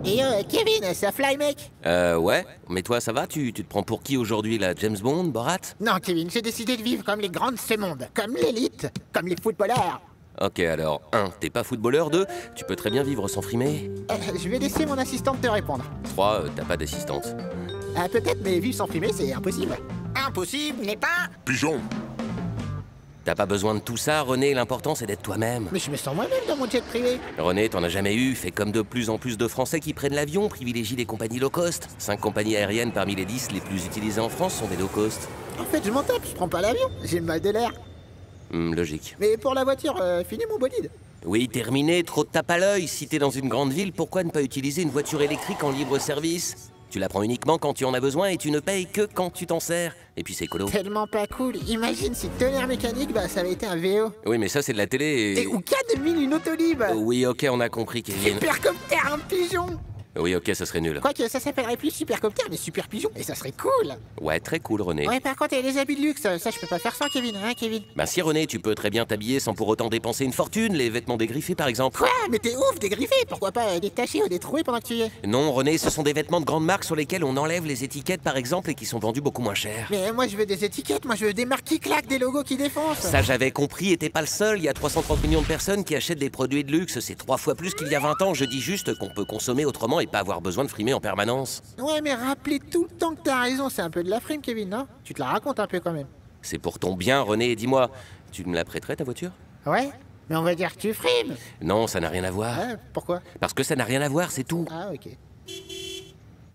Et Kevin, ça fly, mec? Ouais. Mais toi, ça va? Tu te prends pour qui aujourd'hui, là? James Bond, Borat? Non, Kevin, j'ai décidé de vivre comme les grands de ce monde, comme l'élite, comme les footballeurs. Ok, alors, 1. T'es pas footballeur. 2. Tu peux très bien vivre sans frimer. Je vais laisser mon assistante te répondre. 3. T'as pas d'assistante. Ah, peut-être, mais vivre sans frimer, c'est impossible. Impossible n'est pas... Pigeon. T'as pas besoin de tout ça, René. L'important, c'est d'être toi-même. Mais je me sens moi-même dans mon jet privé. René, t'en as jamais eu. Fais comme de plus en plus de Français qui prennent l'avion, privilégient les compagnies low cost. 5 compagnies aériennes parmi les 10 les plus utilisées en France sont des low cost. En fait, je m'en tape, je prends pas l'avion, j'ai le mal de l'air. Logique. Mais pour la voiture, finis mon bolide. Oui, terminé, trop de tape à l'œil. Si t'es dans une grande ville, pourquoi ne pas utiliser une voiture électrique en libre service? Tu la prends uniquement quand tu en as besoin et tu ne payes que quand tu t'en sers. Et puis c'est écolo. Tellement pas cool. Imagine si tonnerre mécanique, bah ça avait été un VO. Oui, mais ça c'est de la télé Et ou cas de mille une autolib. Oui, ok, on a compris, Kevin. Supercopter, un pigeon. Oui, ok, ça serait nul. Quoique ça s'appellerait plus supercopter, mais super pigeon. Et ça serait cool. Ouais, très cool, René. Ouais, par contre, il y a les habits de luxe. Ça, je peux pas faire sans, Kevin, hein, Kevin? Bah si, René, tu peux très bien t'habiller sans pour autant dépenser une fortune. Les vêtements dégriffés, par exemple. Quoi? Mais t'es ouf, dégriffé. Pourquoi pas détacher ou détrouer pendant que tu y es? Non, René, ce sont des vêtements de grande marque sur lesquels on enlève les étiquettes, par exemple, et qui sont vendus beaucoup moins cher. Mais moi, je veux des étiquettes. Moi, je veux des marques qui claquent, des logos qui défoncent. Ça, j'avais compris, et t'es pas le seul. Il y a 330 millions de personnes qui achètent des produits de luxe. C'est 3 fois plus qu'il y a 20 ans. Je dis juste qu'on peut consommer autrement et pas avoir besoin de frimer en permanence. Ouais, mais rappelez tout le temps que t'as raison. C'est un peu de la frime, Kevin, non? Tu te la racontes un peu quand même. C'est pour ton bien, René. Dis-moi, tu me la prêterais, ta voiture? Ouais? Mais on va dire que tu frimes. Non, ça n'a rien à voir. Ouais, pourquoi? Parce que ça n'a rien à voir, c'est tout. Ah, ok.